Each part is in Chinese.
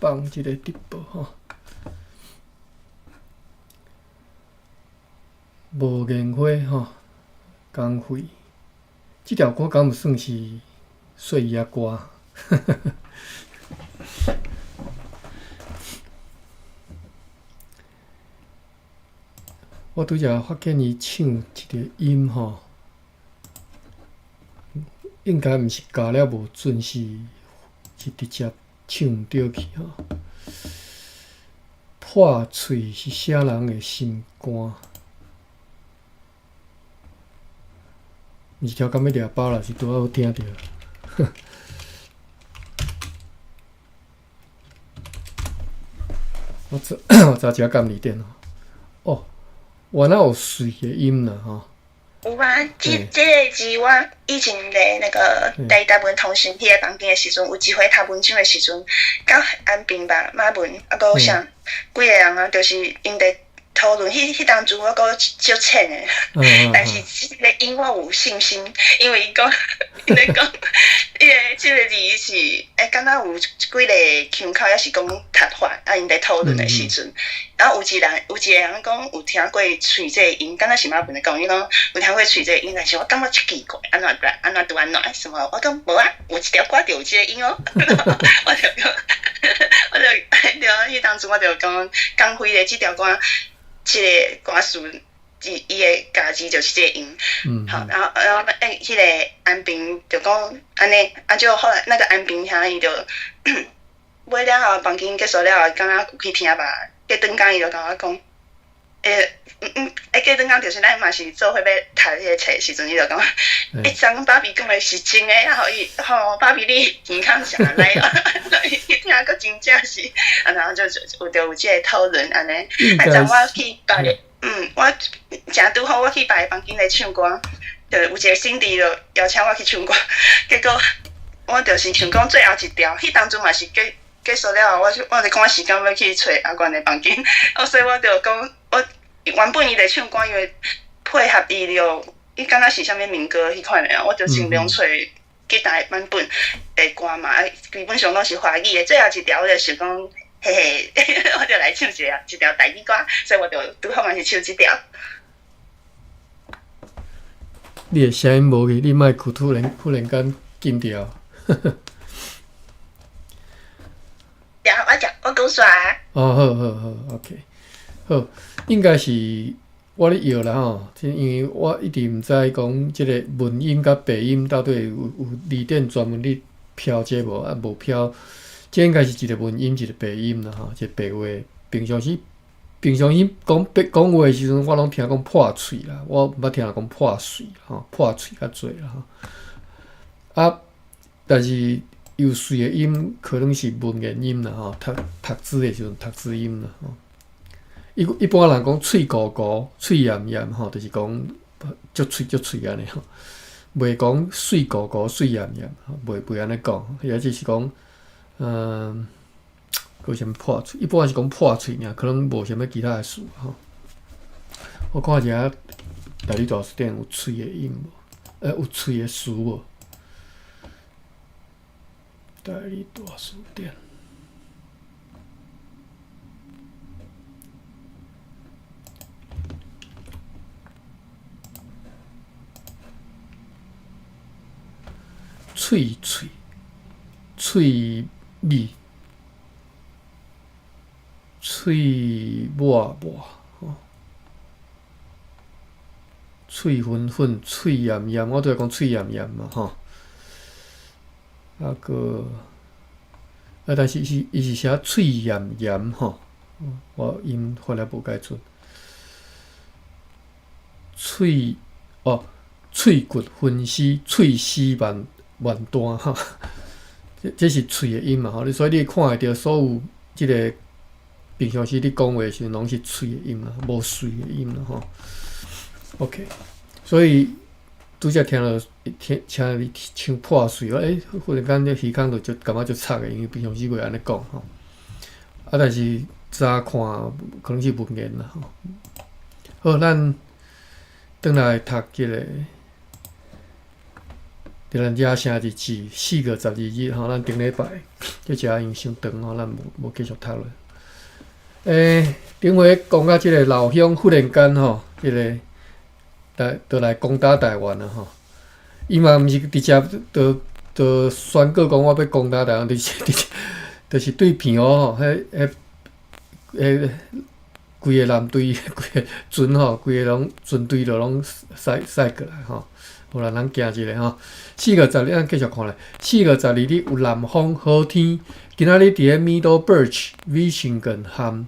放即个直播吼。无烟花吼，光辉，即条歌敢毋算是岁月歌？我拄则发现伊唱一个音吼，应该毋是加了无准，是直接唱毋对去吼。破碎是啥人的心肝？一条敢要掠包啦，是拄好有听着。我查一下敢离电哦，原来有水的音啦吼。有啊，这个是我以前咧那个第台文通讯迄个房间的时阵，有一回读文章的时阵，到安平吧、马文啊，搁有啥几个人啊，就是因伫讨论迄当阵我搁足浅的，但是即个音我有信心，因为伊讲，伊咧讲，即个字是敢若有几个腔口也是讲读法，啊，因伫讨论的时阵，然后有一个人讲有听过喙这个音，敢若是马文咧讲，伊讲有听过喙这个音，但是我感觉奇怪，安怎拄安怎什么？我讲无啊，有一条歌就有这个音哦，我就迄当阵我就讲光辉的即条歌。即个歌词，伊的家己就是这个音，好，然后迄个安平就讲安尼，就后来那个安平兄伊就买了后，房间结束了后，敢若去听吧，隔顿工伊就甲我讲，隔顿工就是咱嘛是做伙要读迄个册时阵，伊就讲，张爸比讲的是真诶，然后爸比你健康下来啊，伊听个真正是，然后就有即个讨论安尼，张我去爸的，我正拄好我去爸的房间来唱歌，就有一个Cindy就邀请我去唱歌，结果我就是想讲最后一条，迄当阵嘛是结束了后，我就赶时间要去找阿元的房间，所以我就讲我。原本伊在唱歌，因为配合伊了，伊敢若是啥物民歌迄款的啊，我就尽量找吉他版本的歌嘛，基本上拢是华语的。最后一条我就想讲，嘿嘿，我就来唱一条台语歌，所以我就拄好嘛是唱即条。你的声音无去，你莫突然间禁掉。呀，我讲煞。好 ，OK。好，应该是我咧摇啦吼，因为我一直毋知讲即个文音甲白音到底有字典专门咧飘这无啊无飘，这应该是一个文音一个白音啦吼，一个白话。平常时讲话的时阵，我拢听讲破喙啦，我毋捌听人讲破碎吼，破喙较侪啦吼。啊，但是有碎的音可能是文言音啦吼，读字的时阵读字音啦吼。一般人讲喙糊糊、喙炎炎吼，就是讲足喙安尼吼，袂讲水糊糊、水炎炎，袂安尼讲，也就是讲，有啥物破喙，一般是讲破喙尔，可能无啥物其他的事吼。我看一下台语大词典有喙的音无？有喙的词无？台语大词典。喙味，喙抹吼，喙粉粉，喙炎炎，我都会讲喙炎炎嘛吼。但是伊是写喙炎炎吼，我音发了无介准。喙骨分尸，喙丝万端哈，这是喙的音嘛吼，所以你看会到所有即个平常时你讲话的时阵，拢是喙的音啦，无碎的音啦吼。OK， 所以拄则听请你唱破碎，忽然间这耳孔就感觉就插的，因为平常时袂安尼讲吼。但是早看可能是文言啦吼。好，咱转来读即个。着咱遮星期四4月12日吼，咱顶礼拜去食因伤长吼，咱无继续读了。顶回讲到即个老乡忽然间吼，即个来攻打台湾了吼。伊嘛毋是直接就宣告讲我要攻打台湾，就是对平湖吼，迄规个舰队、规个船吼、规个拢军队就拢驶过来吼。好啦，咱行一下吼。4月12日，咱继续看咧。4月12日有南风好天，今仔日伫咧 Middle Birch、Michigan 和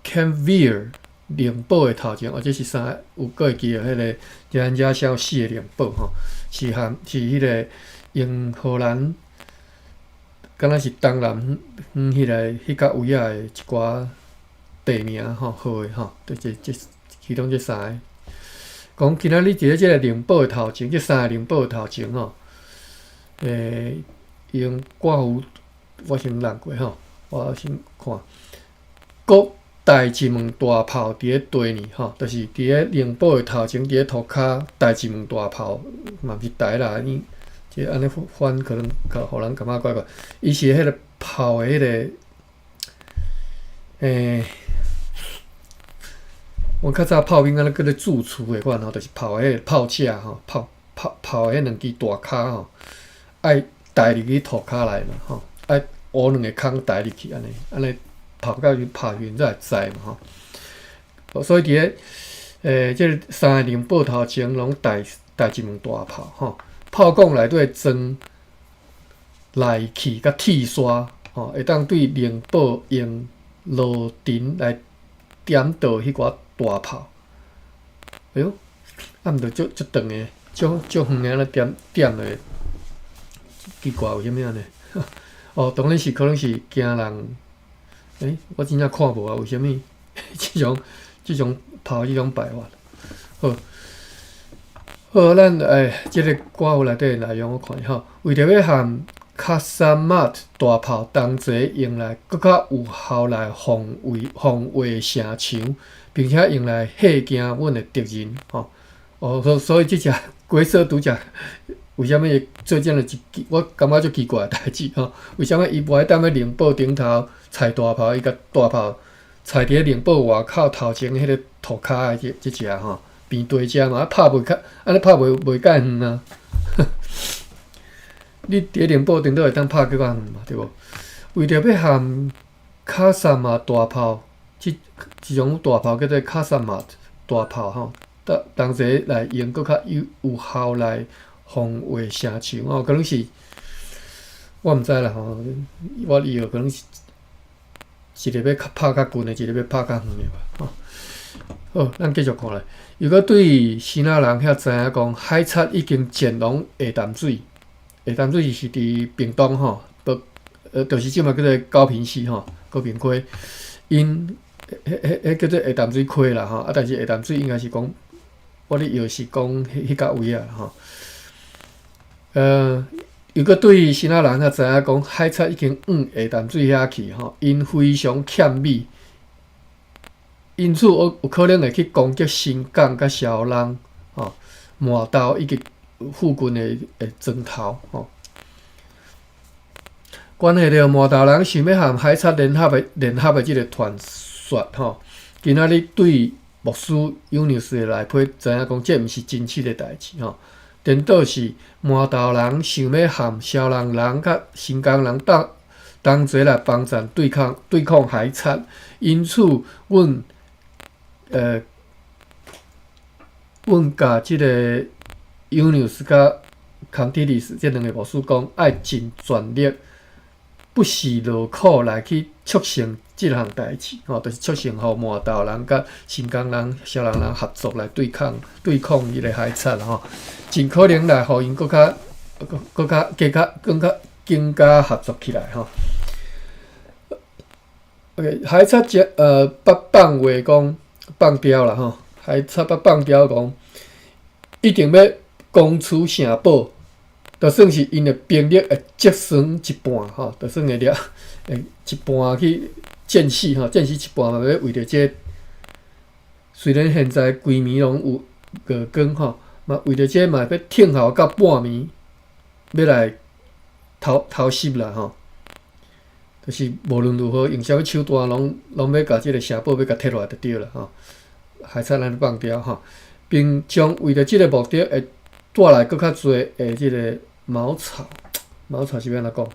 Campbell 灵堡的头前，或者是啥有个会记得迄个咱遮小死的灵堡吼，是迄个用荷兰，敢若是东南迄甲位仔的一寡地名吼号的吼，这其中这三个。讲今仔日伫咧即个灵堡的头前，即三个灵堡的头前吼，用挂符我先认过吼，我先看，国大一门大炮伫咧地呢吼，就是伫咧灵堡的头前，伫咧涂骹大一门大炮，嘛是台啦，即安尼翻可能互人感觉怪怪，伊是迄个炮的迄个我较早炮兵敢若叫做驻厝的款吼，就是炮迄个炮架吼，炮迄两支大骹吼，爱带入去涂骹内嘛吼，爱乌两个空带入去安尼炮到拍匀才会知嘛吼。所以伫咧即个三个灵堡头前拢带一门大炮吼，炮管内底装内气甲铁砂吼，会当对灵堡用路尘来点倒迄寡大炮。哎哟，毋着足长诶，足远诶，安尼点落，奇怪有啥物安尼？哦，当然是可能是惊人。我真正看无啊，为虾米即种炮即种摆法？好，咱即个歌词内底内容我看下吼，为着要含卡萨马特大炮同齐用来更较有效来防卫城墙，并且用来吓惊阮的敌人吼。所以即只鬼色拄则，为虾米会做这样我感觉足奇怪的代志吼？为虾米伊无爱踮咧灵堡顶头踩大炮，伊甲大炮踩伫咧灵堡外口头前迄个涂骹的即只吼，边对遮嘛，拍袂较安尼拍袂介远啊。你伫咧灵堡顶头会当拍更较远嘛，对无？为着要含卡萨马大炮，即种大炮叫做卡萨马大炮吼，同齐来用更较有效来防卫城墙哦，可能是我毋知啦吼，我以后可能是一个要拍较近的，一个要拍较远的吧吼。好，咱继续看咧。如果对希腊人遐知影讲，海贼已经潜入下淡水，下淡水是伫屏东吼，就是即卖叫做高屏溪吼，高屏溪，因迄叫做下淡水溪啦吼，但是下淡水应该是讲，我咧又是讲迄甲位啊吼。如果对希腊人遐知影讲，海贼已经下淡水遐去吼，因非常欠米。因此，有可能会去攻击新港、甲小人、麻豆以及附近的庄头关系到麻豆人想要和海贼联合的即个传说今仔日对牧师尤尼斯的内批知影讲，这毋是真实的代志颠倒是麻豆人想要和小人人甲新港人同齐来帮战对抗海贼，因此阮甲即个尤尼斯甲康提利斯这两个牧师讲，爱尽全力，不辞劳苦来去促成即项代志就是促成互麻豆人甲新港人、小人人合作来对抗迄个海贼尽可能来互因更加合作起来OK， 海贼放话讲。放刁啦海贼放刁讲，一定要攻取城堡，就算是因的兵力会折损一半就算会了一半去战死战死一半嘛要为着这虽然现在规暝拢有月光嘛为着这嘛要挺候到半暝要来偷袭啦吼。就是无论如何用啥物手段，拢要甲即个城堡要甲摕落来就对了吼。海产咱放掉吼，并将为着即个目的会带来搁较侪诶即个茅草。茅草是要安怎讲？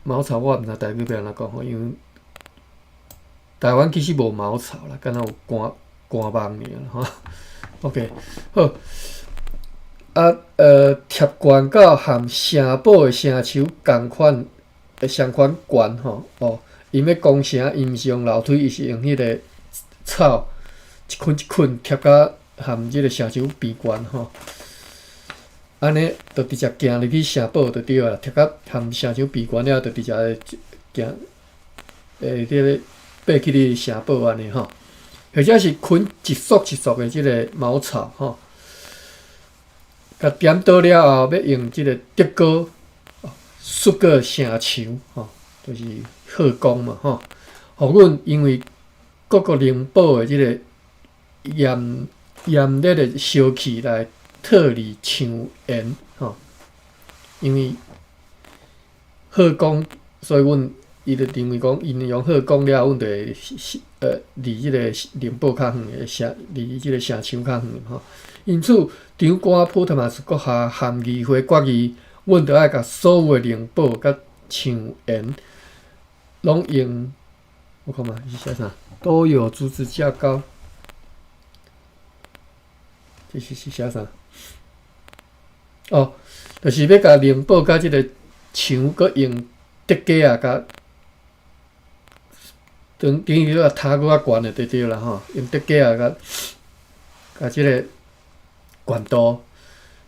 茅草我毋知台语要安怎讲吼，因为台湾其实无茅草啦，敢若有干芒尔吼。OK， 好。贴悬到含城堡的城墙共款相款悬吼哦，因要攻城，伊毋是用楼梯，伊是用迄个草一捆一捆贴到含即个城墙边悬吼。安尼就直接行入去城堡就对啦，贴到含城墙边悬了，就直接行迄个爬去你城堡安尼吼，或者是捆一束一束的即个茅草吼。甲点倒了后，要用即个竹篙竖过城墙，吼，就是贺公嘛，吼。互阮因为各个灵宝的即个炎烈的烧气来脱离墙沿，吼。因为贺公，所以阮伊就认为讲，因用贺公了，阮就会离即个灵宝较远的离即个城墙较远，吼。因此，长官普特马斯阁下含议会决议，阮着爱甲所有的灵宝甲墙沿，拢用，我看嘛是写啥？都有竹子架高。这是写啥？哦，就是要甲灵宝甲即个墙，阁用竹架啊，甲等于甲塔搁较悬的对啦吼，用竹架啊，甲即个。悬度，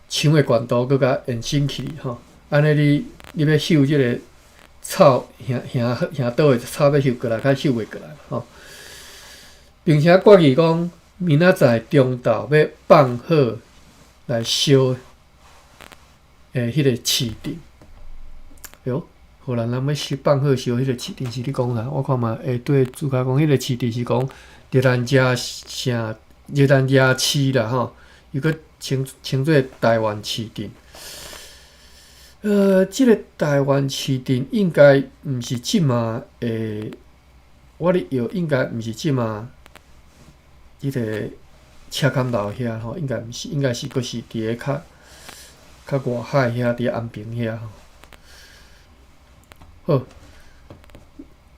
墙的悬度搁甲延伸去吼，安尼你要修即个草行倒的草要修过来，较修袂过来吼。并且决议讲，明仔载中昼要放火来烧迄个市镇。哟，荷兰人要放火烧迄个市镇是你讲啦？我看嘛，对，主角讲迄个市镇是讲热兰遮市啦吼。伊个称作台湾市镇，即个台湾市镇应该毋是即马我咧摇应该毋是即马即个车坎路遐吼，应该毋是，应该是阁是伫个较外海遐，伫安平遐吼。好，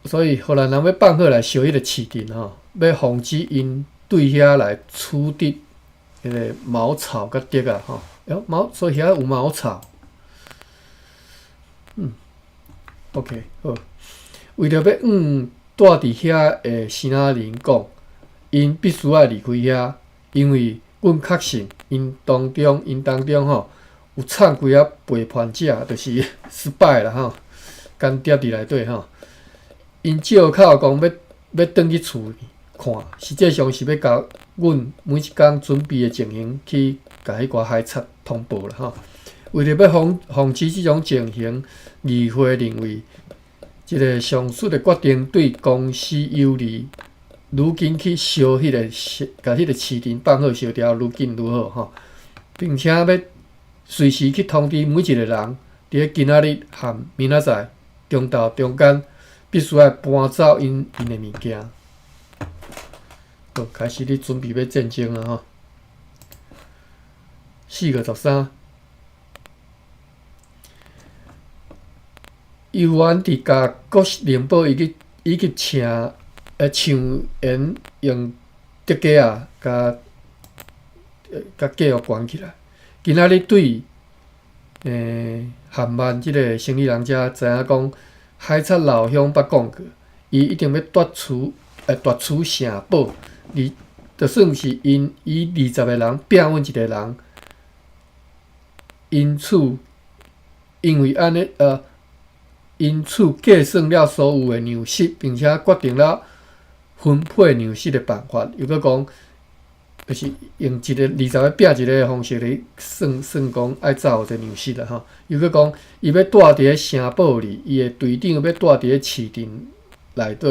所以荷兰人要放火来烧迄个市镇吼，要防止因对遐来取得。迄个茅草甲竹啊，吼，所以遐有茅草。OK， 好。为着要住伫遐的先仔人讲，因必须要离开遐，因为阮确信因当中吼有藏几啊背叛者，就是失败啦吼，间谍伫内底吼。因借口讲要转去厝看，实际上是要甲阮每一工准备的情形去甲迄个海贼通报啦吼。为着要防止即种情形，议会认为，即个上述的决定对公司有利。愈紧去烧迄个，甲迄个市镇放好烧掉，愈紧愈好吼。并且要随时去通知每一个人，伫咧今仔日含明仔载中昼中间，必须要搬走因的物件。好，开始你准备要战争啊吼。4:13，游园伫甲国灵宝以及墙沿用竹架啊，甲继续关起来。今仔日对韩万即个生意人遮知影讲，海贼老乡捌讲过，伊一定要夺取城堡，就算是因以20个人拼阮一个人，因此计算了所有的粮食，并且决定了分配粮食的办法。又搁讲，就是用一个20个拼一个的方式来算讲爱走这粮食啦吼。又搁讲，伊要住伫咧城堡里，伊的队长要住伫咧市镇内底，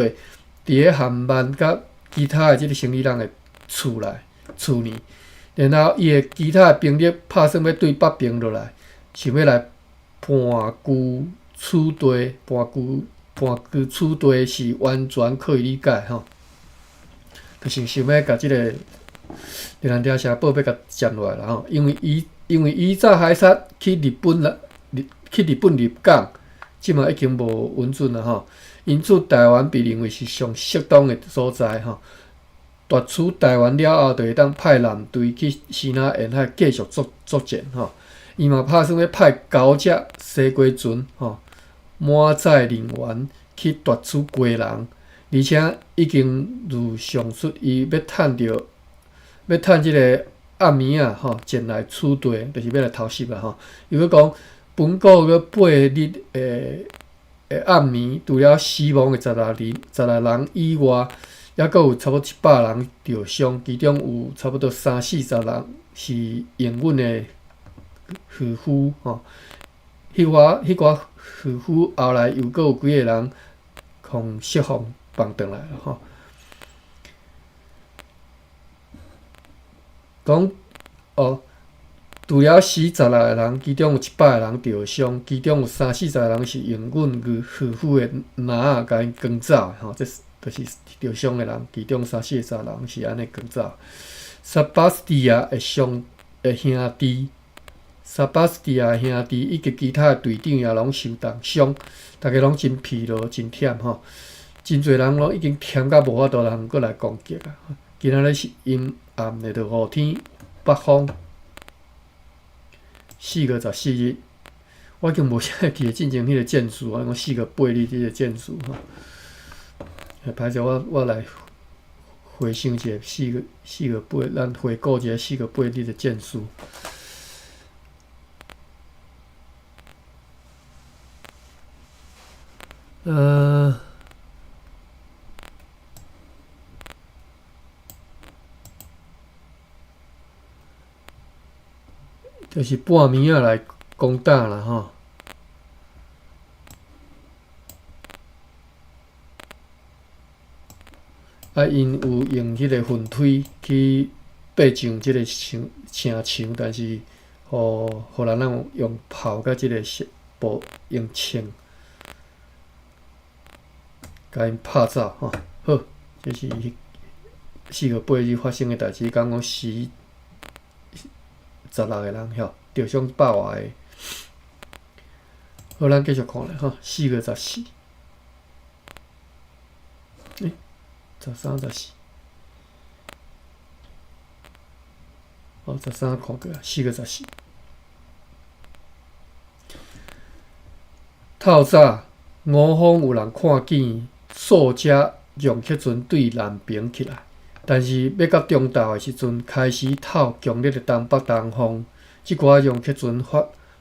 伫咧韩万甲其他的即个生意人的厝内。然后伊的其他的兵力拍算要对北平落来，想要来盘踞此地，盘踞此地是完全可以理解吼。就是想要甲即个越南帝城堡要甲占落来啦吼，因为伊早海杀去日本入港，即嘛已经无稳准啦吼。因此，台湾被认为是上适当的所在吼。夺取台湾了后，就会当派舰队去西南沿海继续作战吼。伊嘛打算要派高只西瓜船吼，满载人员去夺取归人，而且已经如上述，伊要趁即个暗暝啊吼，前来此地，就是要来偷袭啦吼。伊要讲本国个8日暗暝，除了死亡的16人以外，还佫有差不多100人受伤，其中有差不多30-40人是英阮的渔夫吼。迄寡渔夫后来又佫有几个人互释放放转来了吼。讲除了死16个人，其中有100个人受伤，其中有30-40个人是英阮渔夫的男仔甲因赶走吼，这就是受伤的人，其中30-40个人是安尼赶走。萨巴斯蒂亚的兄弟，以及其他的队长也拢受重伤，大家拢真疲劳、真忝吼。真侪人拢已经忝到无法度通过来攻击啊！今仔日是阴暗的，就雨天北风4月14日，我已经无啥会记得进前迄个战术啊，讲4月8日迄个战术吼。歹势，我来回想一下4月8日，咱回顾一下4月8日的战术。就是半暝仔来攻打啦吼。因有用迄个粪推去爬上即个城墙，但是互人用炮甲即个用枪，甲因拍走吼。好，这是4月8日发生的代志，讲死16个人，著伤100外个。好，咱继续看咧吼，4月14。13、14，13看过啊，4月14。透早，吴方有人看见数只洋客船对南平起来，但是要到中昼的时阵，开始透强烈的东北东风，即寡洋客船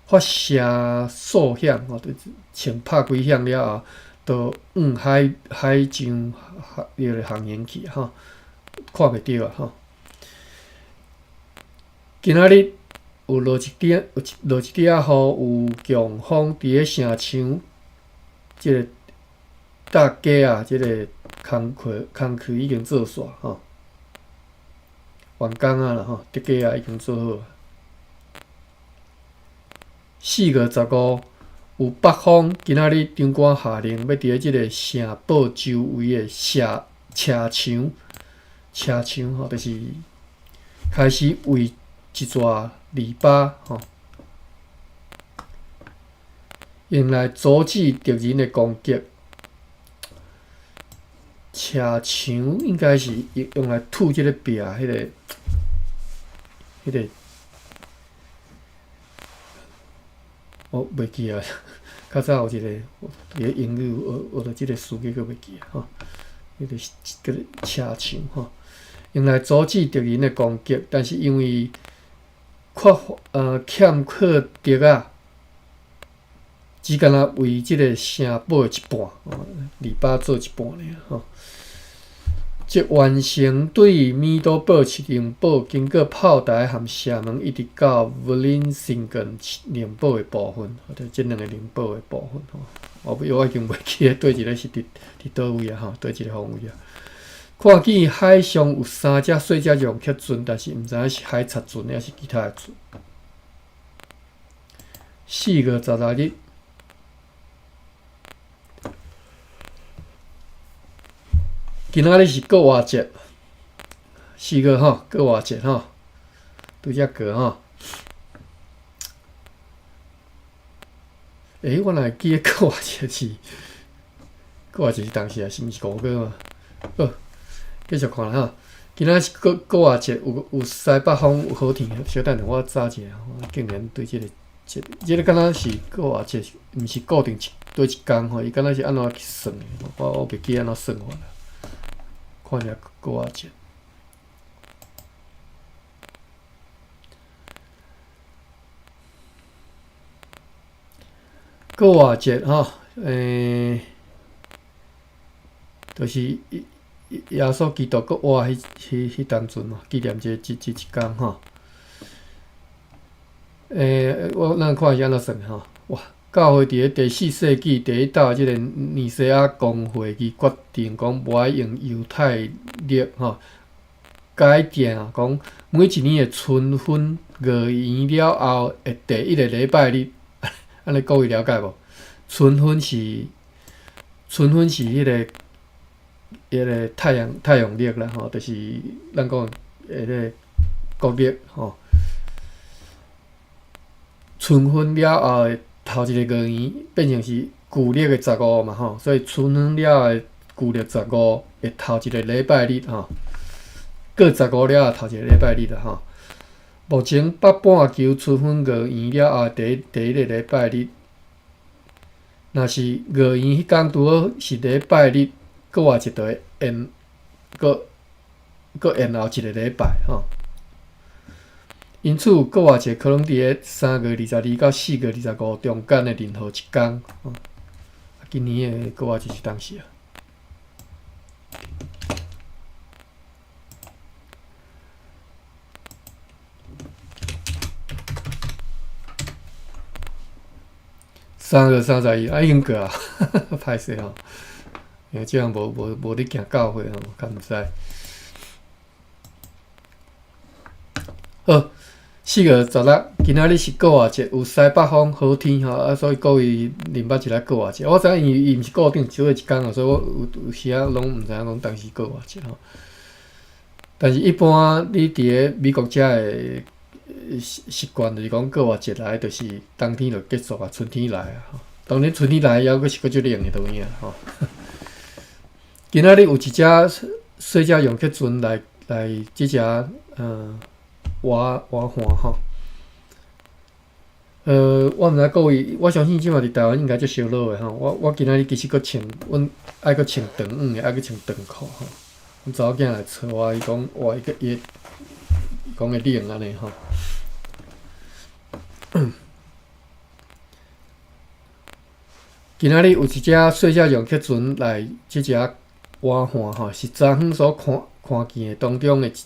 发射数响，就是先拍几响了后。都海上航行去吼，看袂到啊吼。今仔日有落一点雨，有强风伫咧城墙，即个搭架啊，即个工区已经做煞吼，完工啊啦吼，搭架啊已经做好。4月15。有北方今仔日长官下令，要伫咧即个城堡周围的车墙吼，就是开始围一撮篱笆吼，用来阻止敌人的攻击。车墙应该是用来凸即个壁迄个。我袂记啊，较早有一个英语学到即个词语，佫袂记啊吼。迄个叫做车墙吼，用来阻止敌人的攻击，但是因为欠缺敌啊，只敢若为即个城堡的一半，篱笆做一半尔吼。即完成对米都堡市领堡，经过炮台和射门，一直到乌林新根领堡的部分，或者即两个领堡的部分吼。我已经袂记得对一个是伫倒位啊吼，对一个方位啊。看见海上有3只细只容克船，但是毋知影是海贼船还是其他的船。4月16日，今仔日是国外节，4月国外节拄则过我若会记个国外节是当时是毋是5月嘛？继续看啦今仔是国外节有西北风，有好天。小等下我查一下，我竟然对即个敢若是国外节，毋是固定对一工伊敢若是安怎去算的？我袂记安怎算法啦。看一下国外节。国外节就是耶稣基督国活迄当阵嘛，纪念即一工咱看是安怎算哇！教会伫咧第4世纪第一道即个尼西亚公会议决定讲无爱用犹太历改定讲每一年的春分月圆了后的第1个礼拜日，安尼各位了解无？春分是迄个太阳历啦就是咱讲迄个国历春分了后的头一个月圆变成是旧历的15嘛所以春分了后的旧历15的头一个礼拜日过15了后头一个礼拜日啦目前北半球春分月圆了后第一个礼拜日，若是月圆迄天拄好是礼拜日，国外节就会延，延后一个礼拜因此，国外节可能伫咧3月22到4月25中间的任何一天今年的国外节是当时3月31已经过啊，歹势因为即项无咧行教会较毋知。好，4月16，今仔日是国外节，有西北风，好天所以各位认捌一下国外节。我知影伊毋是固定少一工所以我有时啊拢毋知影讲当时国外节但是一般你伫咧美国遮的习惯就是讲国外节来，就是冬天就结束啊，春天来啊。当然春天来还阁是阁足冷的当然今仔日有一只细只容克船来即只划岸我毋知各位，我相信即马伫台湾应该足烧脑的我今仔日其实阁穿，阮爱阁穿长裤的，爱阁穿长裤阮查某囝来找我，伊讲哇，伊讲会冷安尼今仔日有一只细只容克船来即只划岸是昨昏所看见的当中的一只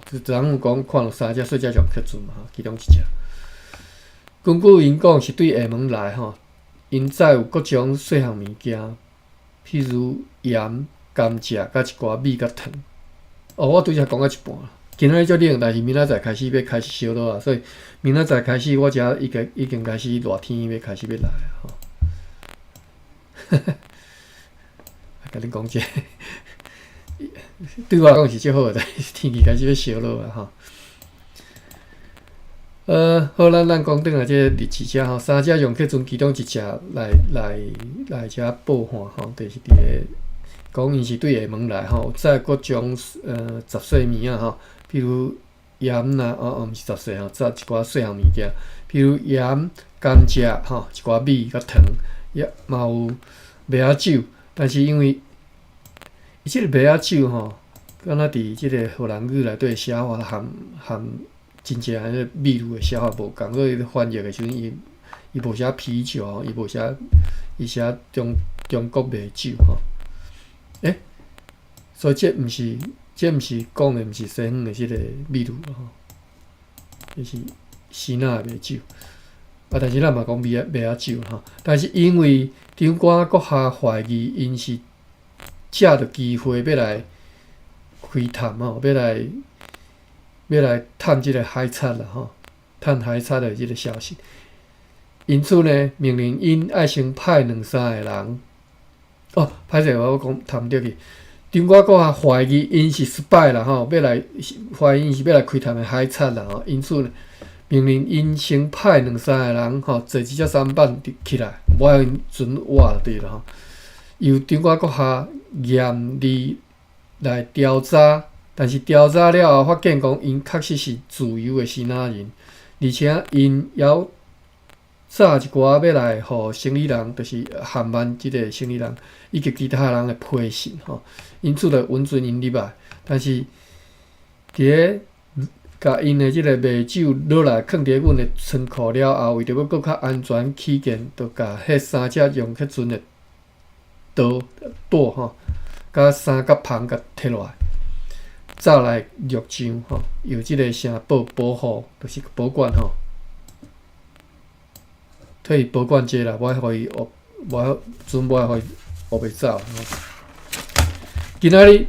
就昨昏讲看到3只细只容克船嘛其中一只。根据因讲是对下濛来因载有各种细项物件，譬如盐、甘蔗、甲一寡米甲糖。我拄则讲到一半。今仔日足冷，但是明仔载开始要开始烧脑啊，所以明仔载开始我遮已经开始热天要开始要来甲恁讲者，对我来讲是足好的，天气开始要烧脑啊好，咱讲转来即个日子遮3只容克船其中一只来遮报旱就是伫咧讲因是对下濛来载各种杂碎物啊譬如盐啦毋是杂碎载一寡细项物件，譬如盐、甘蔗一寡米甲糖，嘛有麦仔酒，但是因为伊即个麦仔酒敢若伫即个荷兰语内底写法含真正迄个秘鲁的写法无共，所以翻译的时阵伊无写啤酒伊无写伊写中国麦酒所以这毋是讲的，毋是西方的即个秘鲁这是希腊的麦酒但是咱嘛讲麦仔酒但是因为张官阁下怀疑因是借着机会要来开探吼，要来探即个海贼啦吼，探海贼的即个消息。因此呢，命令因爱先派2-3个人。哦，歹势，我讲谈对去。张我阁还怀疑因是失败啦吼，怀疑因是要来开探的海贼啦吼，因此呢，命令因先派2-3个人吼，坐一只舢板起来，无互因准活就对啦吼。由张我阁下严厉来调查，但是调查了后发现讲，因确实是自由的新仔人，而且因还早一寡要来互生理人，就是韩漫即个生理人以及其他人的批信吼，因此就允准因入来。但是伫咧甲因的即个卖酒落来放伫阮的仓库了后，为着要搁较安全起见，就甲迄3只用迄阵的刀吼，甲3角棒甲摕落来，走来玉章吼，由即个城堡保护，就是保管吼。替伊保管者啦，我互伊学，准我互伊学袂走。今仔日，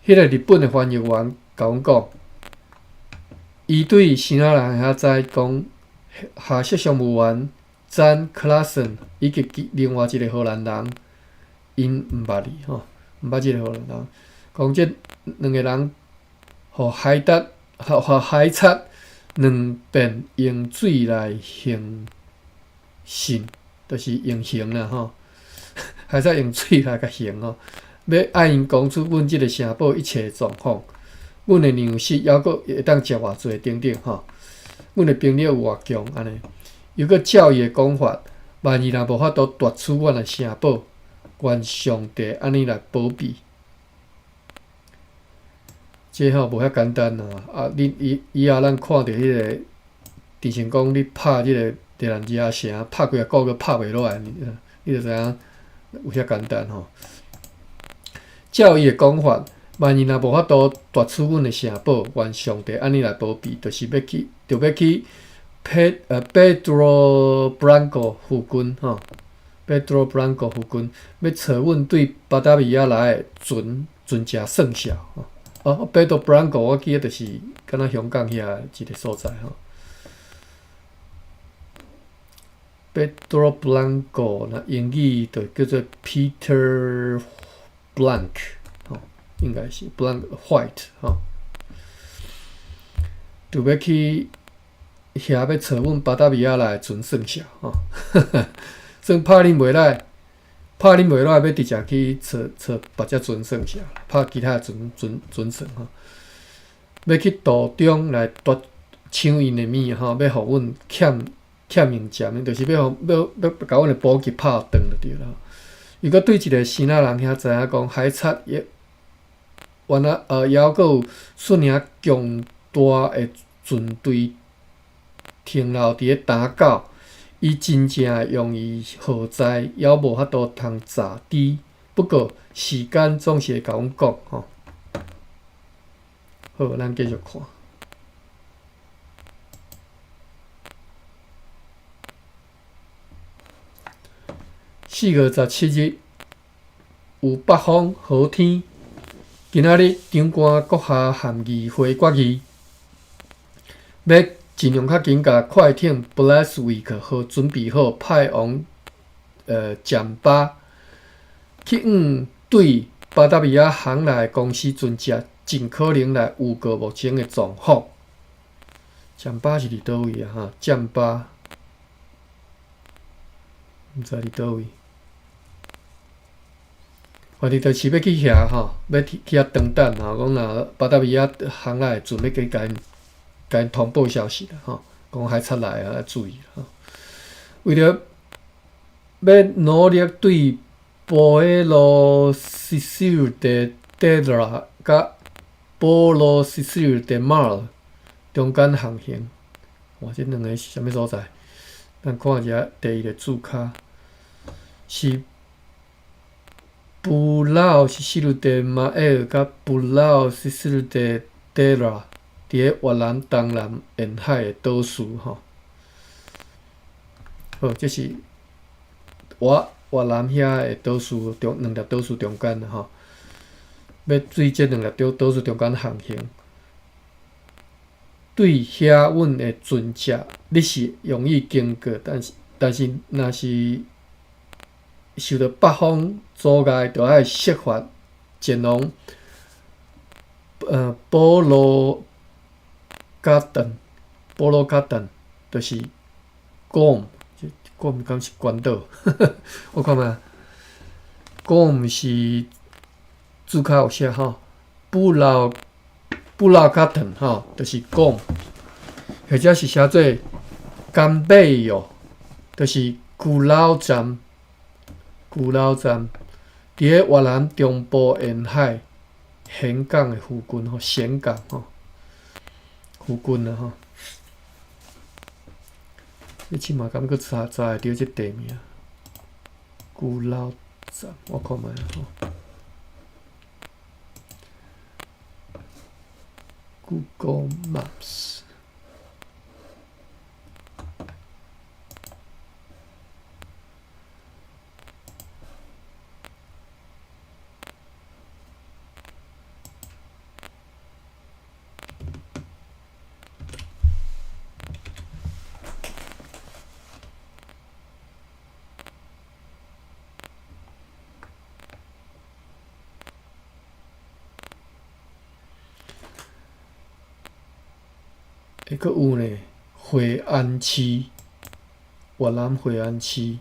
迄个日本的翻译员甲阮讲，伊对新仔人遐知讲，下设商务员詹克拉森以及另外一个荷兰人，因毋捌伊吼，毋捌即个荷兰人。讲即2个人，互海贼2遍用水来行刑，就是用刑啦吼，海贼用水来甲刑吼，要爱因讲出阮即个城堡一切状况，阮的粮食还阁会当食偌济等等吼，阮的兵力有偌强安尼。又阁照伊的讲法，万一若无法度夺取阮的城堡，愿上帝安尼来保庇。这吼无遐简单啊！以后咱看到迄个，之前讲你拍即个地兰吉亚城，拍几啊个月拍袂落来，你就知影有遐简单吼。照伊的讲法，万一若无法度夺取阮的城堡，愿上帝安尼来保庇，就是要去Pedro Blanco 附近吼 ，Pedro Blanco 附近要找阮对巴达维亚来的船只算数吼。Pedro Blanco 我记得就是敢若香港遐一个所在吼。Pedro Blanco 那英语就叫做 Peter Blank 吼，应该是 Blank White 吼，就要去遐要找阮巴达维亚来的船算数吼，算拍恁袂来，要直接去找别只船算数，拍其他船算吼，要去途中来抢因的物吼，要互阮欠硬占，就是要甲阮的补给拍断就对啦。伊阁对一个新仔人遐知影讲，海贼原来还阁有孙尔强大的船队停留伫咧丹角，伊真正用伊豪宅，还无法度通查知。不过时间总是会甲阮讲吼。好，咱继续看。4月17日，有北风好天。今仔日长官阁下含议会决议，要尽量较紧甲快艇 Blackswick 好准备好派往占巴去对巴达维亚航来公司船只尽可能来预告目前的状况。占巴是伫倒位啊？哈，占巴毋知伫倒位。反正就是要去遐吼，要去遐长等吼，讲若巴达维亚航来船要去甲因通报消息啦吼，讲海贼来啊，要注意吼。为了要努力对波埃罗西西尔的德拉甲波罗西西尔的马尔中间航行，哇，这两个是啥物所在？咱看一下第一个注脚是。布劳西西鲁的马埃尔甲布劳西西鲁的德拉，伫咧越南东南沿海的岛屿吼。好，这是越南遐的岛屿两粒岛屿中间的吼。要对这2粒岛屿中间航行。对遐阮的船只，你是容易经过，但是若是受到北方阻碍，就要设法前往波罗加顿，就是 Guam 敢是关岛？我看觅，Guam 是字卡有写吼，布拉卡顿吼，就是 Guam， 或者是写做甘贝哟，就是古老站。伫咧越南中部沿海岘港的附近吼，岘港吼附近啊吼。你起码敢去查会着这地名？古老站，我看觅吼。Google Maps。佫有呢，惠安市，越南惠安市。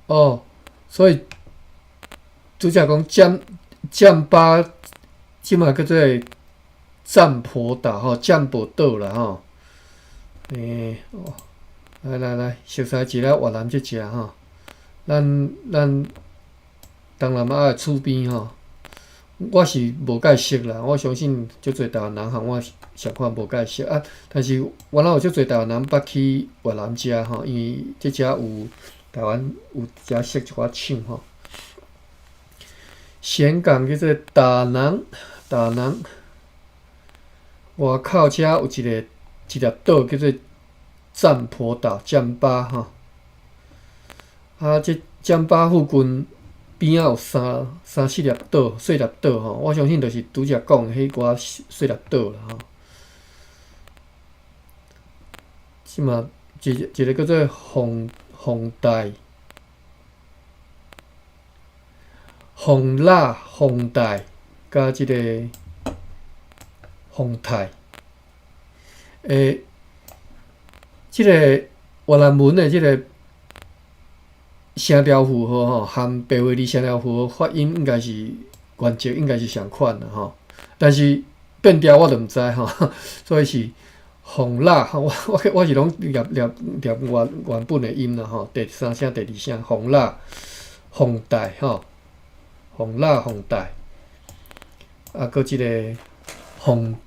哦，所以拄则讲占巴，即马叫做占婆岛吼，占婆岛啦吼。来，熟悉一下越南即只吼。咱东南亚的厝边吼。我是无介熟啦，我相信足侪台湾人和我相款无介熟啊。但是原来有足侪台湾人捌去越南食吼，因为即只有台湾有遮熟一寡唱吼。岘港叫做达南，外口遮有一粒岛叫做占婆岛，占巴吼。啊，这占巴附近。边仔有三四粒岛，细粒岛吼，我相信就是拄则讲的迄寡细粒岛啦吼。即嘛一个叫做红带、甲即个红泰。即个越南文的即个。声调符号吼，和白话字声调符号发音应该是原则应该是相款的吼，但是变调我就毋知吼，所以是红蜡吼，我是拢念原本的音啦吼，第三声、第二声红蜡、红带吼，红蜡、红带，啊，搁一个红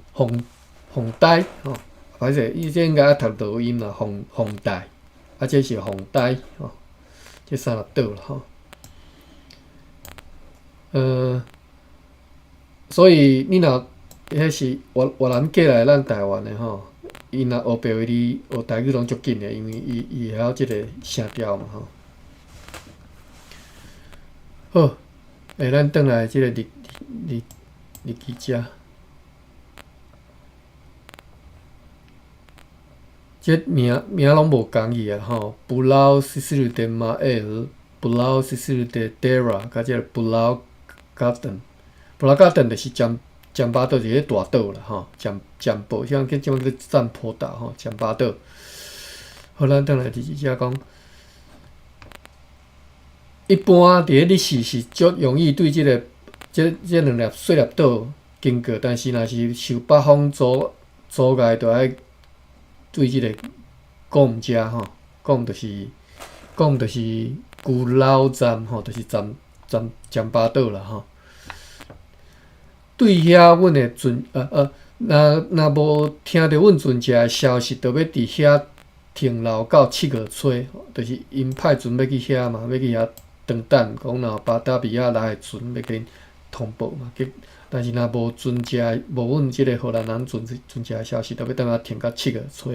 带吼，歹势，伊这应该读读音啦，红带，啊，这是红带吼。这三粒岛啦吼，所以你若迄是越南过来咱台湾的吼，伊若学白话字、学台语拢足紧的，因为伊会晓即个声调嘛吼。好，咱转来即个日记遮。这名拢无共义啊吼，布劳西斯鲁的马埃尔，布劳西斯鲁的 Dera， 甲即个布劳加顿就是占巴岛，就是迄大岛啦吼，占巴，像即种叫占婆岛吼，占巴岛。好，咱转来第二只讲，一般伫咧历史是足容易对即个这2粒细粒岛经过，但是若是受北方阻碍，就爱。对即个Guam遮吼，Guam就是古老站吼，就是占巴岛啦吼。对遐，阮的船若无听着阮船只的消息，着要伫遐停留到7月初，就是因派船要去遐嘛，要去遐长等，讲若巴达比亚来的船要去通报嘛。但是若无船只，无阮即个荷兰人船只的消息，着要等下停到7月初。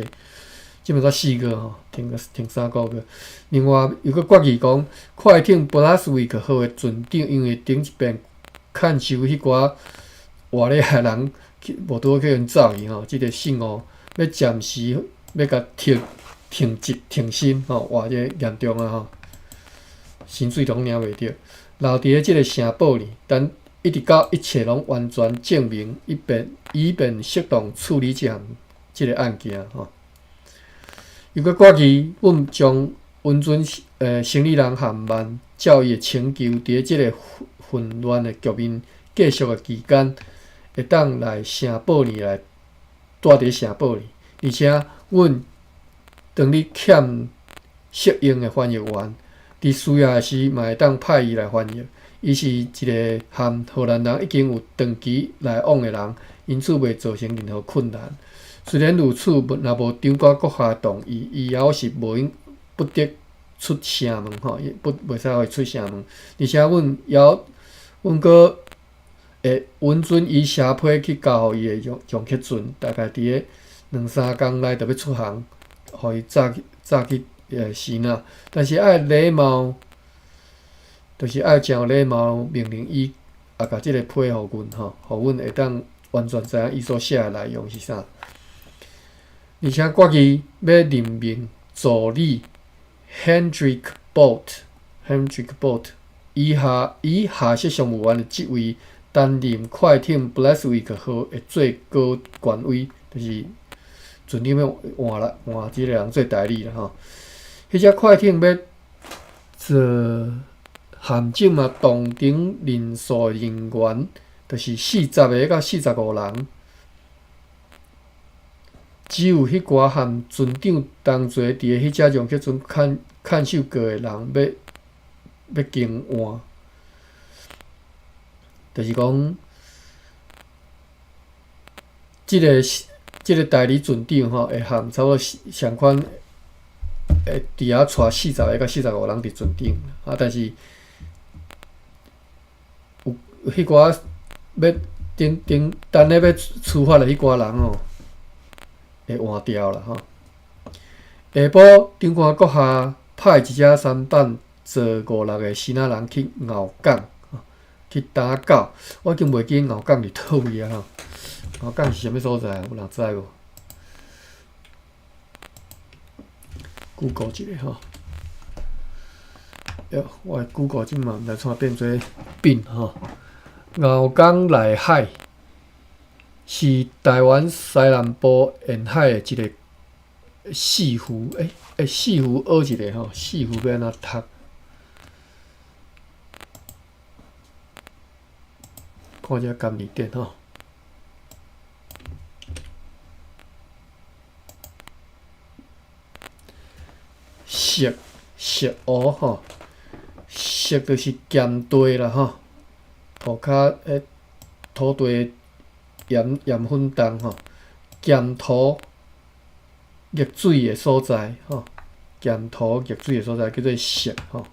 即物到4月吼，停3个月。另外又搁决议讲，快艇 Brunswick 号的船长因为顶一遍看守迄寡活咧个人，无拄好叫因走去吼。即个姓吴要暂时要甲停薪吼，哇！这严重啊吼，薪水拢领袂着，留伫咧即个城堡里，但一直到一切拢完全证明，以便适当处理即个案件吼。如果过去，阮将温准生理人含万教育的请求，伫即个混乱的局面继续的期间，会当来城堡里来住伫城堡里，而且阮当你欠适应的翻译员，伫需要的时嘛会当派伊来翻译。伊是一个含荷兰人已经有长期来往的人，因此袂造成任何困难。虽然如此，若无长官阁下同意，伊也是不得出城门吼，袂使互伊出城门。而且阮阁会允准伊写批去交互伊的容克准，大概伫咧2-3工内就要出航，互伊早去死呐。但是爱礼貌，就是爱真有礼貌命令伊也甲即个批互阮吼，互阮会当完全知影伊所写的内容是啥。而且国语要任命助理 Hendrik Bolt， 以下设商务员的职位，担任快艇 Blesswick 号的最高权威，就是船长要换即个人做代理啦吼。迄只快艇要含证嘛，同场人数人员就是40个到45人。只有迄寡含船长同齐伫咧迄只容克船看守过的人要经换，就是讲，即个代理船长吼，会含差不多上款会伫遐带40个到45人伫船顶啊，但是有迄寡要等咧要出发的迄寡人哦。会换掉啦吼。下晡，长官阁下派一只舢板坐5-6个新仔人去鳌港，去打狗。我已经袂记鳌港伫倒位啊吼。鳌港是啥物所在？有人知无 ？Google 一下吼。我的 Google 即嘛毋知怎变做病吼。鳌港内海。是台湾西南部沿海的一个四湖，四湖学一下吼，四湖要安怎读？看一下甘字典吼。石湖吼，石就是咸地啦吼，涂骹土地。盐分重吼，咸土热水的所在吼，咸土热水的所在叫做石吼。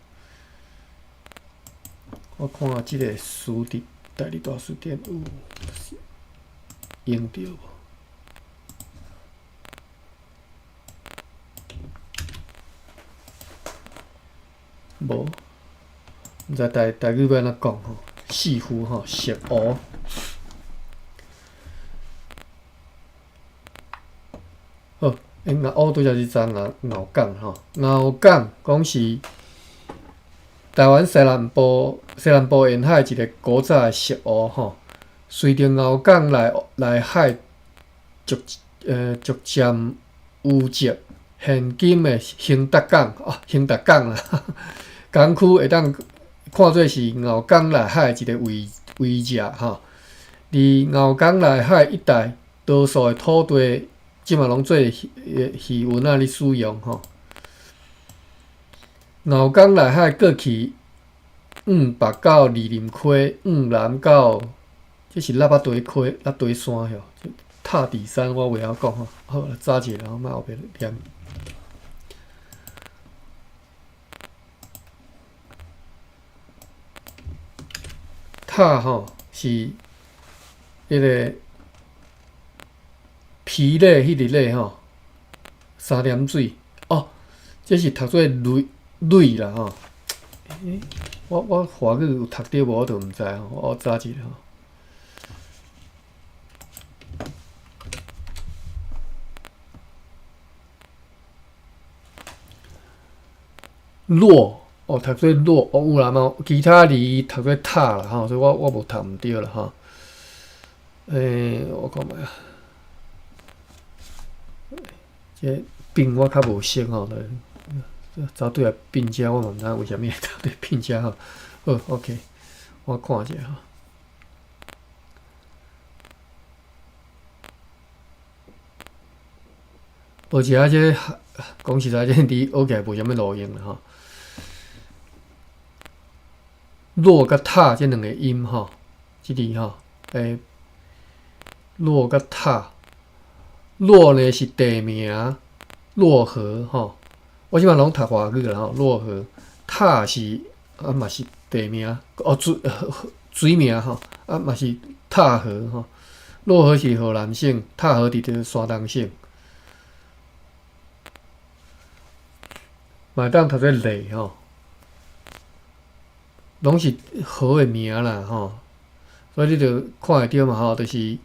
我看下即个词伫大理大词典有用到无？无，毋知台语要安怎讲吼？四湖吼，石湖。好，乌拄则是查鳌港吼，鳌港讲是台湾西南部沿海一个古早的石湖吼。随着鳌港内海逐渐污迹，现今的兴达港啦，港区会当看做是鳌港内海一个位置吼。而鳌港内海一带多数的土地。即嘛拢做渔文咧使用吼。鳌港内海过去北到二林溪，南到这是腊八堆山吼，塔底山我袂晓讲吼。好，来查一下，然后莫后壁念。塔吼是迄个。皮类迄个类吼，3点水哦，这是读做蕊啦吼，我华语有读对无？我都毋知吼，我查一下吼。落读做落，有啦嘛，其他字读做塔啦吼，所以我无读毋对啦吼。我看觅啊，这病我较无熟吼，走对来病遮，我嘛毋知为虾米会走对病遮吼。好 ，OK， 我看一下吼。无是啊，这讲实在，这字学起来无啥物路用啦吼。落甲塔这两个音吼，即字吼，落甲塔，落呢是地名，洛河吼。我即摆拢读华语啦吼，洛河，塔是嘛是地名，水名吼，嘛是塔河吼。洛河是河南省，塔河伫着山东省。嘛当读做类吼，拢是河的名啦吼，所以你着看会着嘛吼，就是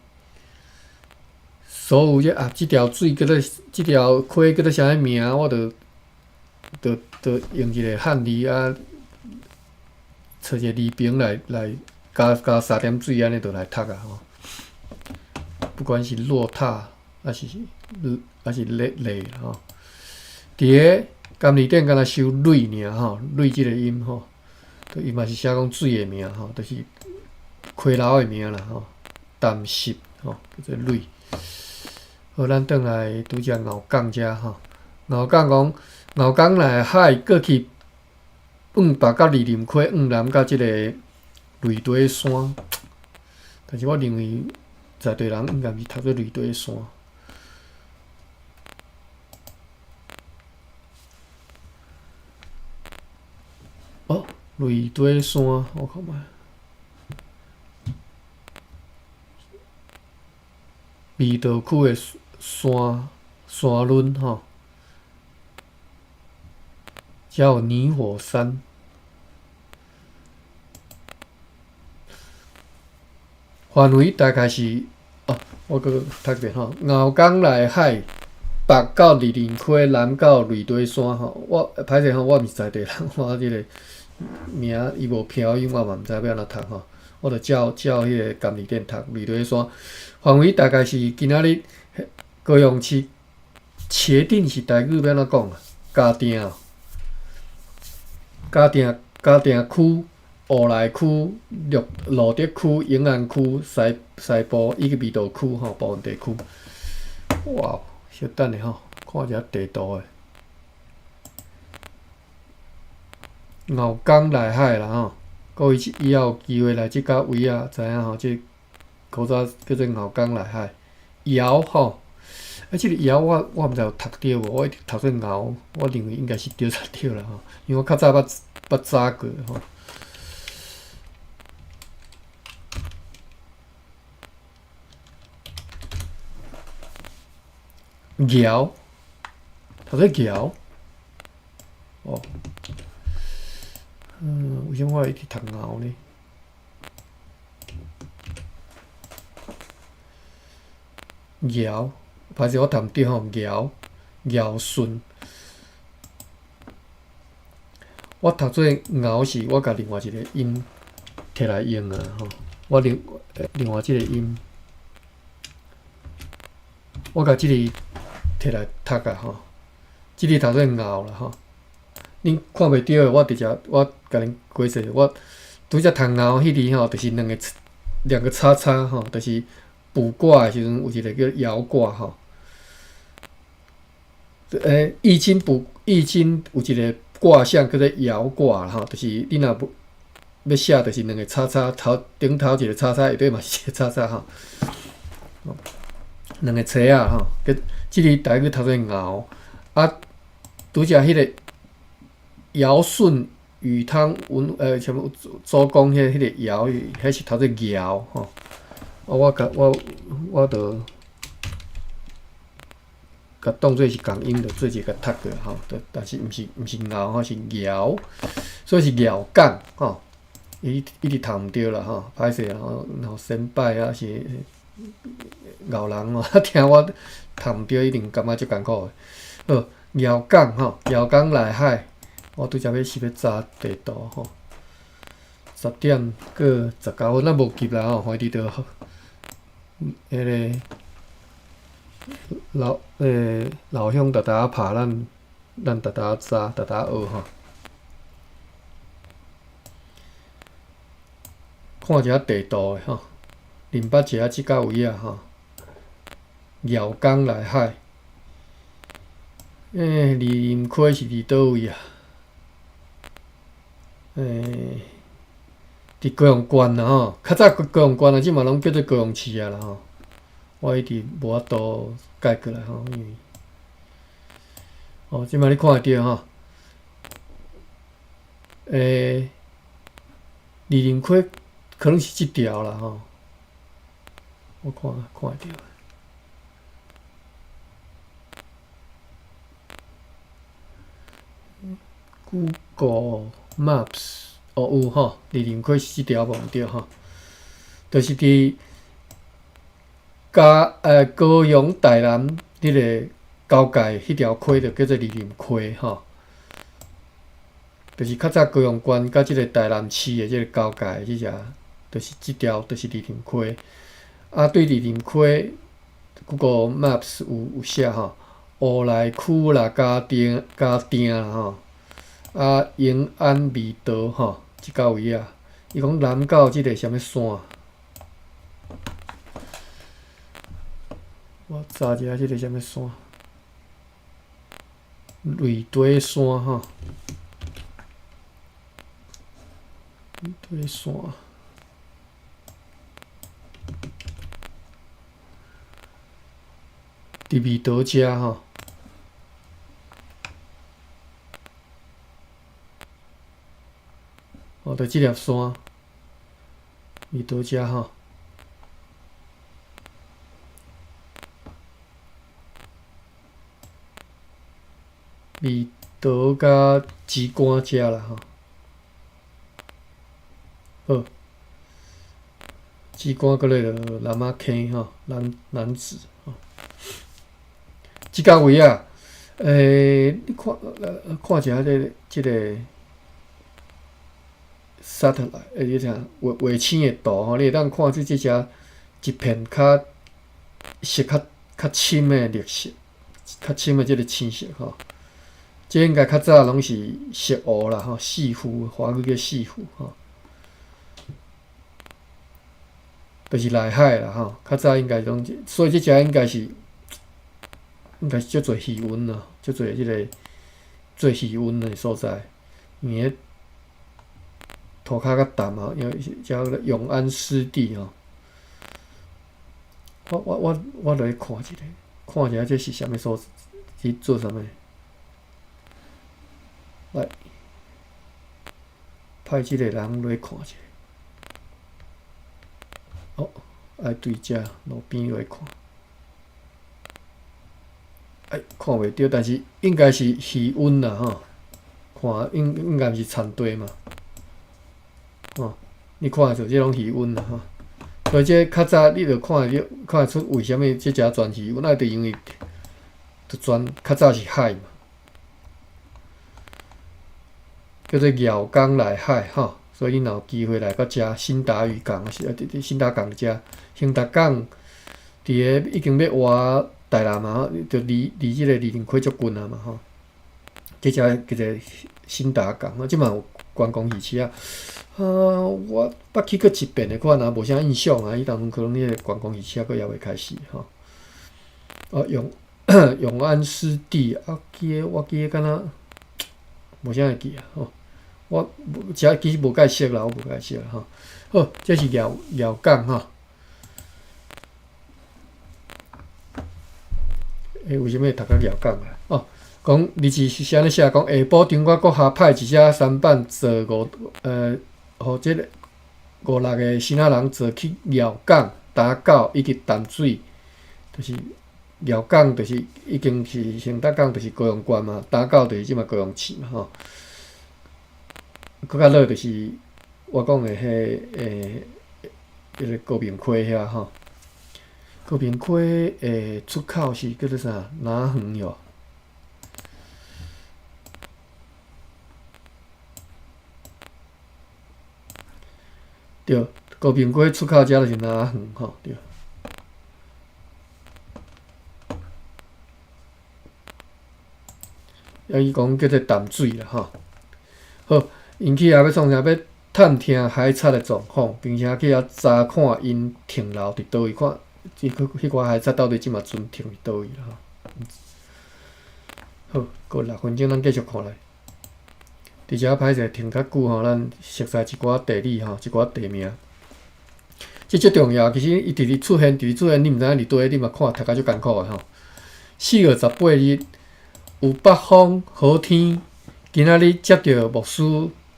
所有即条水叫做即条溪叫做啥物名，我着用一个汉字啊，找一个字屏来加3点水安尼着来读啊吼。不管是落塔还是类吼，伫个甘字典敢若收蕊尔吼，蕊即个音吼，伊嘛是写讲水的名吼，就是溪流的名啦吼，淡湿吼叫做蕊。好，咱转来拄则牛港遮吼，牛港讲牛港内海过去北到二林溪，南到即个雷堆山，但是我认为在地人应该是读做雷堆山。雷堆山，我看觅。味道区的山仑吼，遮有泥火山。范围大概是我搁读一遍吼，牛港内海北到二林溪，南到雷堆山吼。我歹势吼，我毋是在地人，我即个名伊无标音，我嘛毋知要安怎读吼。我着照迄个甘字典读雷堆山，范围大概是今仔日高雄市茄顶是台语要安怎讲啊？嘉定区、乌来区、路德区、永安区、西部以及味道区吼部分地区。哇，稍等下吼，看一下地图诶。牛港内海啦吼，各位以后有机会来即甲位啊，知影吼，即古早叫做牛港内海窑吼。即个窑我毋知有读对无，我一直读做牛，我认为应该是对才对啦吼，因为我较早捌查过吼。窑，读做窑，为什么我会一直读牛呢？窑，歹势我读毋对吼，尧舜。我读做牛是我甲另外一个音摕来用啊吼，我另外即个音，我甲即个摕来读啊吼，即个读做牛啦吼。恁看袂着诶，我直接我甲恁解释，我拄则读牛迄字吼，就是两个叉叉吼，就是卜卦诶时阵有一个叫爻卦吼。易经有一个卦象叫做爻卦吼，就是你若要写，就是两个叉叉顶头一个叉叉，下底嘛是一个叉叉吼，两个叉啊吼，即个台语读做牛啊，拄则迄个。尧舜禹汤什么周公迄个尧，迄是读做尧吼。我着甲当做是共音，就做一个读过吼。但是毋是咬吼，是摇，所以是摇港吼。伊一直读毋对啦吼，歹势吼，然后先摆啊是咬人哦，听我读毋对，一定感觉足艰苦诶。好，摇港吼，摇港内海，我拄则要查地图吼。10点过19分，咱无急啦吼，反正就迄个老乡逐逐拍咱逐逐查，逐逐学吼。看一下地图诶吼，林北一即到位啊吼，姚港内海，梨林溪是伫倒位啊？伫高雄县啦吼，较早高雄县啊，即嘛拢叫做高雄市啊啦吼。我一直无法度改过来吼，因为即摆你看会着吼，梨林溪可能是即条啦吼，我看会着。Google Maps 有吼，梨林溪是即条无毋对吼，就是伫高雄台南迄个交界迄条溪就叫做梨林溪吼，就是较早高雄县甲即个台南市的即个交界即只，就是即条就是梨林溪。啊，对梨林溪 ，Google Maps 有写吼，乌来区啦、嘉定啦吼，啊永安味道吼，即到位啊。伊讲南到即个啥物山？我查一下即个啥物山？瑞堆山吼，瑞堆山。伫味道遮吼，就即粒山，味道遮吼，味道甲旗杆遮啦吼，好，旗杆过来就南仔坑吼，南子吼。即个位啊，你看一下即个 satellite，你啥卫星的图吼，你会当看即只一片色较深的绿色，较深的即个青色吼。即应该较早拢是色湖啦吼，四湖，华语叫四湖吼，就是内海啦吼。较早应该拢，所以即只应该是足侪鱼温啦，足侪即个做鱼温的所在，因为涂骹较淡啊，因为叫永安湿地吼。我来看一下，看一下这是啥物所，是做啥物？来，派即个人来看一下。爱对遮路边来看。看袂着，但是应该是鱼温啦吼。看应该是田地嘛，你看着即种鱼温啦吼。所以这较早你着看会出为虾物即只全鱼温，就因为就全较早是海嘛，叫做姚港内海吼。所以你若有机会来到遮新达渔港是新达港遮，新达港伫个已经要挖台南嘛，就离即个梨林溪足近啊嘛吼。即只叫做新达港，即嘛有观光鱼市啊。我捌去过一遍的，看若无啥印象啊。伊当中可能迄个观光鱼市还未开始吼。永安湿地啊，我记得敢若无啥会记啊吼。我遮其实无解释啦，我无解释啦吼。好，这是姚港吼。为什么会读到姚港啊？讲日志是安尼写，讲下晡中国国下派一只舢板坐互即个5、6个新仔人坐去姚港、打狗以及淡水，就是廖港就是已经是成达港就是高雄县嘛，打到就是即嘛高雄市嘛吼。搁较落就是我讲的迄个高明溪遐吼。高明溪出口是叫做啥？南园哟。对，高明溪出口遮就是南园吼，对。伊讲叫做淡水啦吼。好，因去遐要创啥？要探听海贼的状况，并且去遐查看因停留伫倒位，看迄寡海贼到底即马阵停伫倒位啦吼。好，过6分钟，咱继续看来。伫遮歹势停较久吼，咱熟悉一寡地理吼，一寡地名。即最重要，其实伊直直出现，你毋知影伫倒，你嘛看读甲足艰苦的吼。4月18日，有北风好天，今仔日接到牧师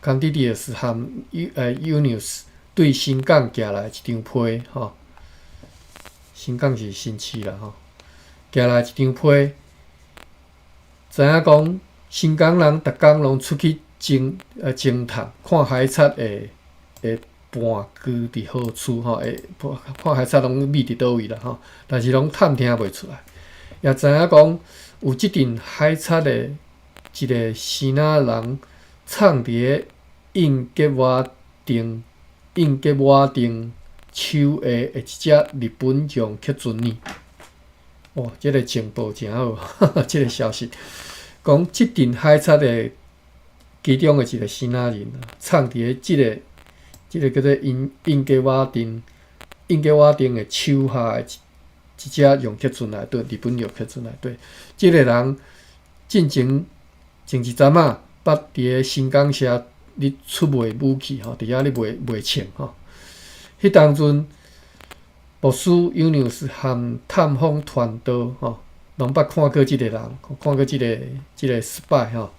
Candidius和Eunice 对新港寄来一张批吼。新港是新市啦吼，寄来一张批，知影讲新港人逐工拢出去侦探，看海贼会盘踞伫何处吼，会看海贼拢秘伫倒位啦吼，但是拢探听袂出来。也知影讲有即阵海贼的一个希腊人藏伫印吉瓦丁手下一只日本洋客船呢。哦，这个情报真好，这个消息讲即阵海贼的其中的一个希腊人藏伫即个叫做印吉瓦丁的手下的一只洋客船内底，日本洋客船内底，即个人进前一阵仔捌伫新港社咧出卖武器吼，伫遐咧卖枪吼。迄当阵，牧师Eunice和探访团队吼，拢捌看过即个人，看过即个失败吼。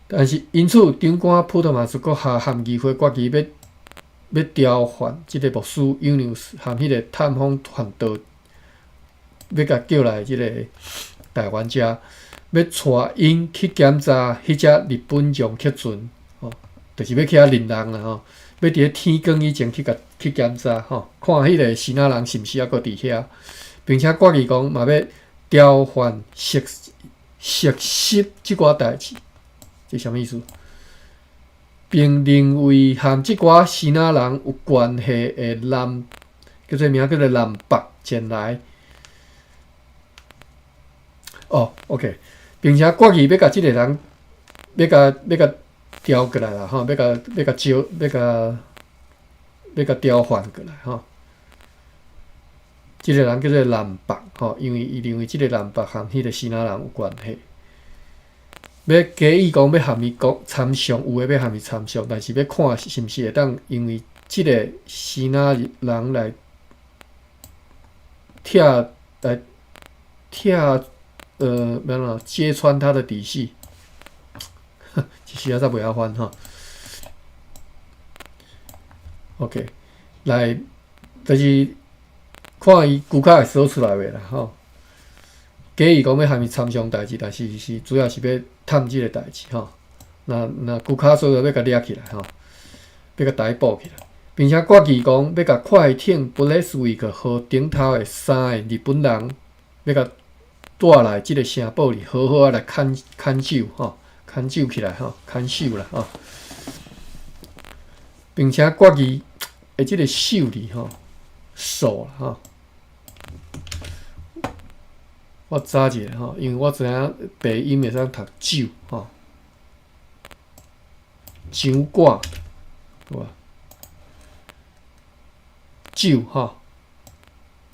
但是因此，长官普特马斯阁下和议会决议要调换即个牧师Eunice和迄个探访团队，要甲叫来即个台湾遮，要带因去检查迄只日本洋客船，吼，就是要去遐认人啦吼。要伫咧天光以前去检查吼，看迄个希腊人是毋是还阁伫遐，并且决议讲嘛要调换熟悉即寡代志，这啥物意思？并认为和即寡希腊人有关系的叫做南北前来。哦 ，OK， 并且决议要甲即个人要甲调过来啦，吼，要甲调换过来，吼。即个人叫做南北，吼，因为伊认为即个南北和迄个希腊人有关系。要假意讲要含伊讲参详，有诶要含伊参详，但是要看是毋是会当因为即个希腊人来揭穿他的底细。一时仔才袂晓翻吼。OK， 来，就是看伊句卡会说出来袂啦吼。假意讲要含伊参详代志，但是主要是要探即个代志吼。那句卡说要甲掠起来吼，要甲逮捕起来，并且决议讲要甲快艇 Blesswick 和顶头的3个日本人，要甲带来即个城堡里，好好来看守吼。看守起来吼，看守啦吼，并且决议诶，即个守字吼，守啦吼。我查一下吼，因为我知影鼻音会使读酒吼，酒馆，有无？酒吼，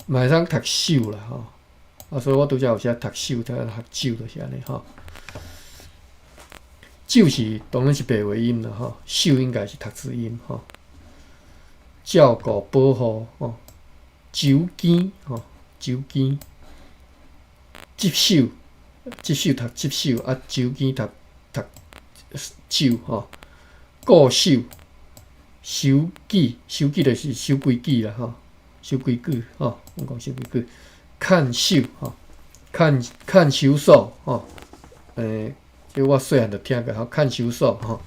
嘛会使读守啦吼。啊，所以我拄则有写读守，才读酒就是安尼吼。酒是当然是白话音啦吼，守应该是读字音吼。照顾保护吼，酒监吼，酒监。接手读接手，啊，酒监读酒吼。固守，守纪就是守规矩啦吼。守规矩吼，阮讲守规矩，看守吼，看守所吼，即我细汉就听过吼，看守所吼。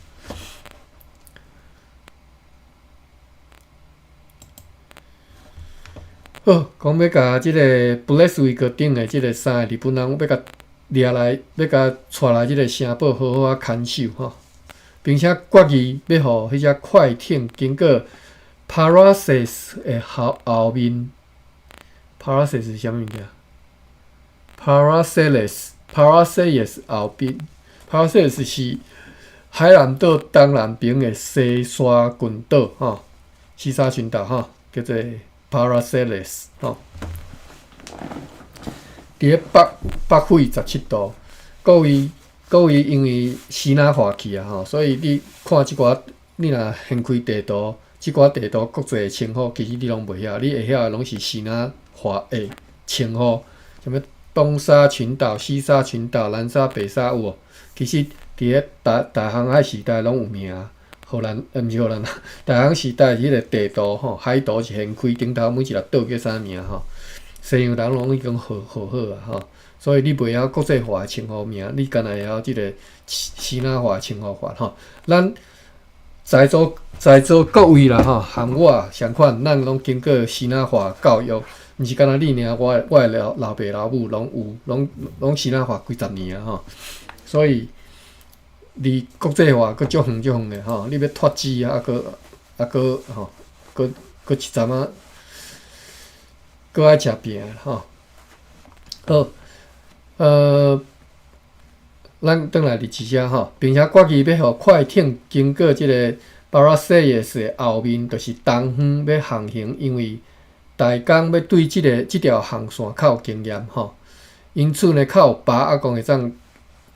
好，讲要甲即个 Brunswick 顶的即个3个日本人，要甲掠来，要甲带来即个城堡，好好看守吼，并且决议要互迄只快艇经过 Paracelsus 的后面 ，Paracelsus 是啥物物件 ？Paracelsus 后边 ，Paracelsus 是海南岛东南边的西沙群岛吼，西沙群岛吼，叫做 Paracelsus 吼。伫咧北纬17度，各位因为西南化去啊吼，所以你看即寡，你若掀开地图，即寡地图国际的称呼，其实你拢袂晓，你会晓的拢是西南化的称呼，什物东沙群岛、西沙群岛、南沙、北沙有无？其实伫咧大航海时代拢有名。荷兰，毋是荷兰，大航时代迄个地图吼，海图是掀开，顶头每一粒岛叫啥名吼？西洋人拢已经学好啊吼，所以你袂晓国际化的称呼名，你干那会晓即个西南化的称呼法吼。咱在座各位啦吼，含我相款，咱拢经过西南化教育，毋是干那你尔，我的老爸老母拢西南化几十年啊吼，所以。离国际化佫足远的吼，你要脱脂啊，佫吼，佫一阵仔，佫爱食饼吼。好，咱转来日志遮吼，并且决议要互快艇经过即个巴拉塞耶斯的后面，就是东方要航行，因为大江要对即条航线较有经验吼，因此呢，较有把握讲会当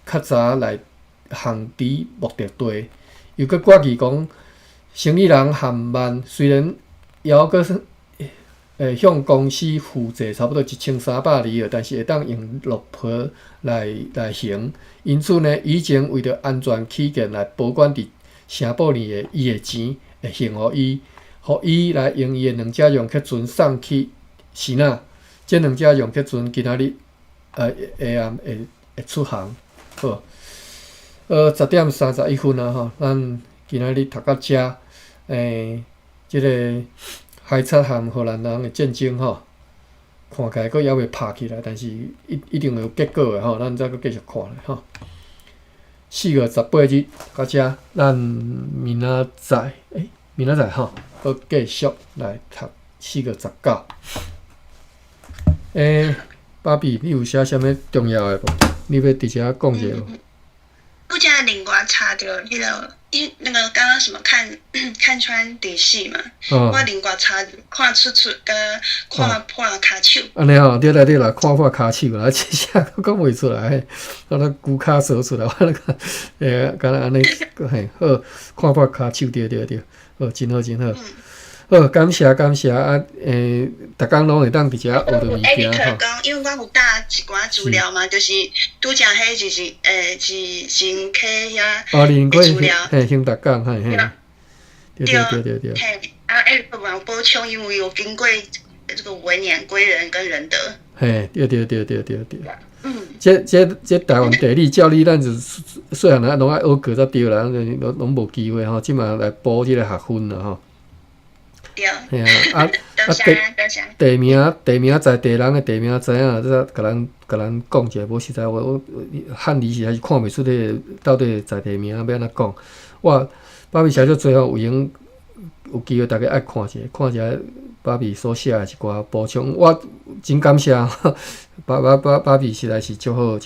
较早来。航抵目的地，又搁决议讲，生意人韩万虽然也搁向公司负债差不多1300里尔，但是会当用陆坡来行。因此呢，以前为着安全起见来保管伫城堡里的伊的钱，会还互伊来用伊的2只用客船送去西那，这2只用客船今仔日下暗会出航，好。10:31啊吼，咱今仔日读到遮，即个海贼和荷兰人的战争吼，看起来佫还未拍起来，但是一定会有结果的吼，咱再佫继续看咧吼。4月18日到遮，咱明仔载吼，佫继续来读4月19。芭比，你有写啥物重要的无？你要伫遮讲一下无？不加另外查到那个刚刚什么看穿底细嘛，我另外查看出跟看破骹手。安尼吼，对啦，看破骹手啦，这下讲袂出来，我那骨骹说出来，我那个敢若安尼，嘿，好，看破骹手，对，好，真好。好，感谢啊！逐工拢会当伫遮学到物件吼。讲，因为我有打一寡资料嘛，就是拄则迄就是是新溪遐资料，嘿，兴达港，嘿，对。嘿，有补充，因为有经过这个文言归人跟仁德。嘿，对。这台湾地理教理，咱就细汉人拢爱学过才对啦，拢无机会吼，即马来补即个学分啦吼。嘿啊，地名在地人的地名知影，这甲咱讲一下。无实在我汉字实在是看袂出迄个到底在地名要安怎讲。我芭比写咗最后有机会大家爱看一下芭比所写的一寡补充。我真感谢芭比实在是足好。